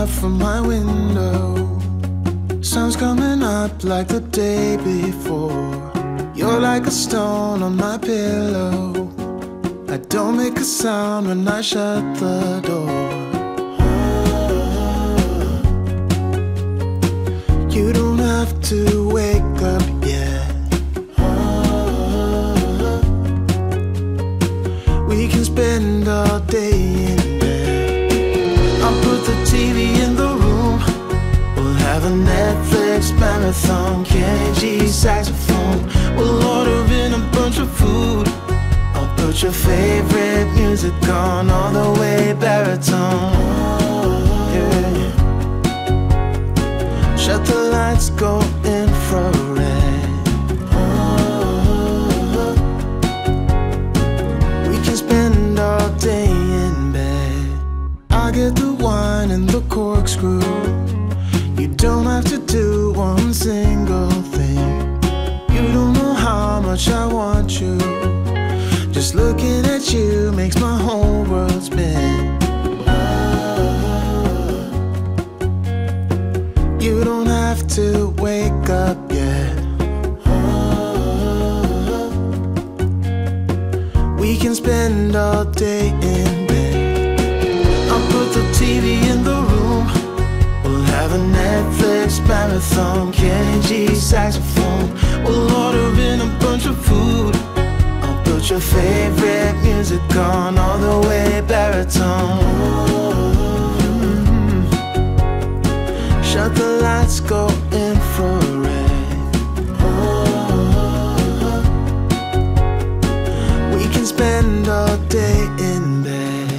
up from my window. Sun's coming up like the day before. You're like a stone on my pillow. I don't make a sound when I shut the door. You don't have to wake up yet. We can spend all day in bed. I'll put the TV in the room. We'll have a Netflix marathon. Kenny G saxophone. We'll order in a bunch of food. I'll put your favorite music on all the way baritone. Yeah. Shut the lights, go infrared. We can spend all day in bed. I get the wine and the corkscrew. You don't have to do one single thing. You don't know how much I want you. Just looking at you makes my whole world spin. You don't have to wake up yet. We can spend all day in bed. I'll put the TV in the room. We'll have a Netflix marathon. Kenny G saxophone. We'll order in a bunch of food. I'll put your favorite music on all the way baritone. Shut the lights, go infrared. We can spend all day in bed.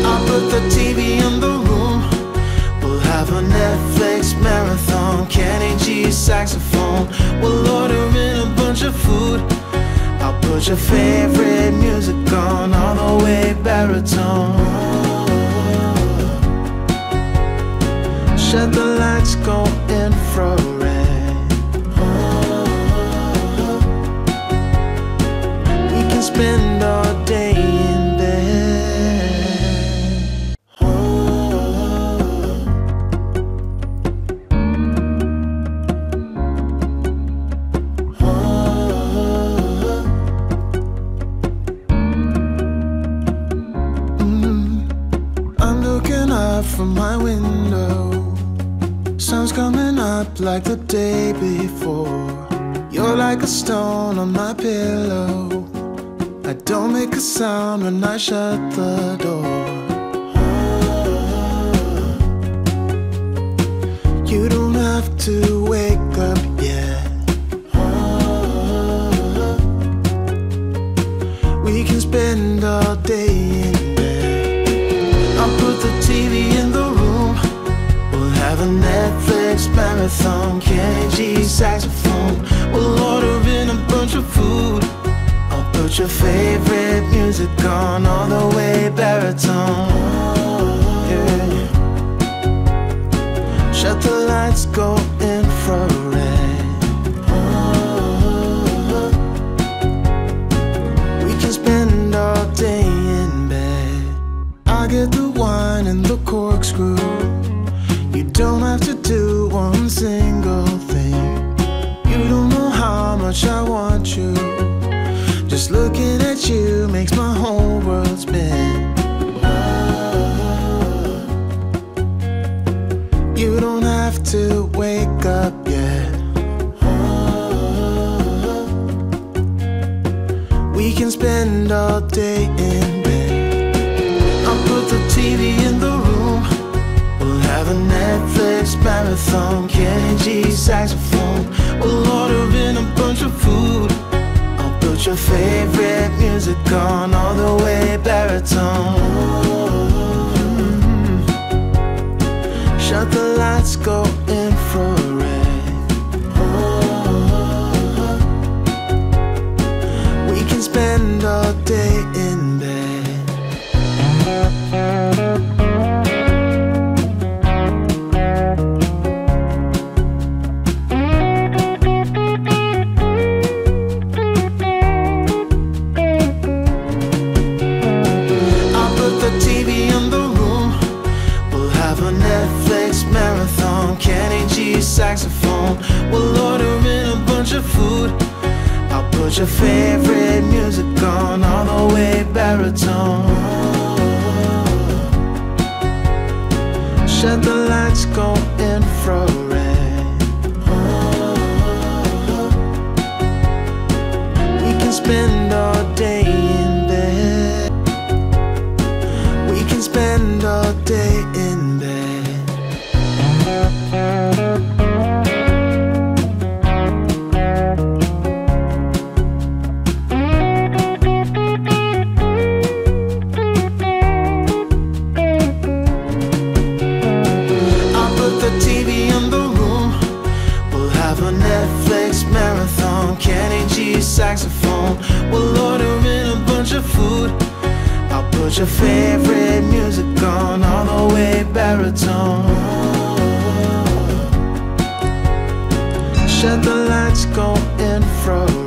I'll put the TV in the room. We'll have a Netflix marathon. Kenny G saxophone. We'll order in a bunch of food. I'll put your favorite music on all the way baritone. Shut the lights, go infrared. We can spend all day in bed. I'm looking up from my window. Sun's coming up like the day before. You're like a stone on my pillow. I don't make a sound when I shut the door. You don't have to wake up yet. We can spend all day in bed. I'll put the TV in the room. We'll have a Netflix marathon. Kenny G saxophone. We'll order in a bunch of food. I'll put your favorite music on all the way baritone. Yeah. Shut the lights, go infrared. We can spend all day in bed. I get the wine and the corkscrew. You don't have to do one single thing. You don't know how much I want you. Just looking at you makes my whole world spin. You don't have to wake up yet. We can spend all day in bed. I'll put the TV in the room. We'll have a Netflix marathon. Kenny G saxophone. We'll order in a bunch of food. I'll put your favorite music on all the way baritone. Shut the lights, go infrared. We can spend all day in bed. saxophone. We'll order in a bunch of food. I'll put your favorite music on, all the way baritone. Shut the lights, go infrared. We can spend all day in bed. We can spend all day in bed. I'll put the TV in the room. We'll have a Netflix marathon. Kenny G saxophone. We'll order in a bunch of food. I'll put your favorite music on, all the way baritone. Shut the lights, go infrared.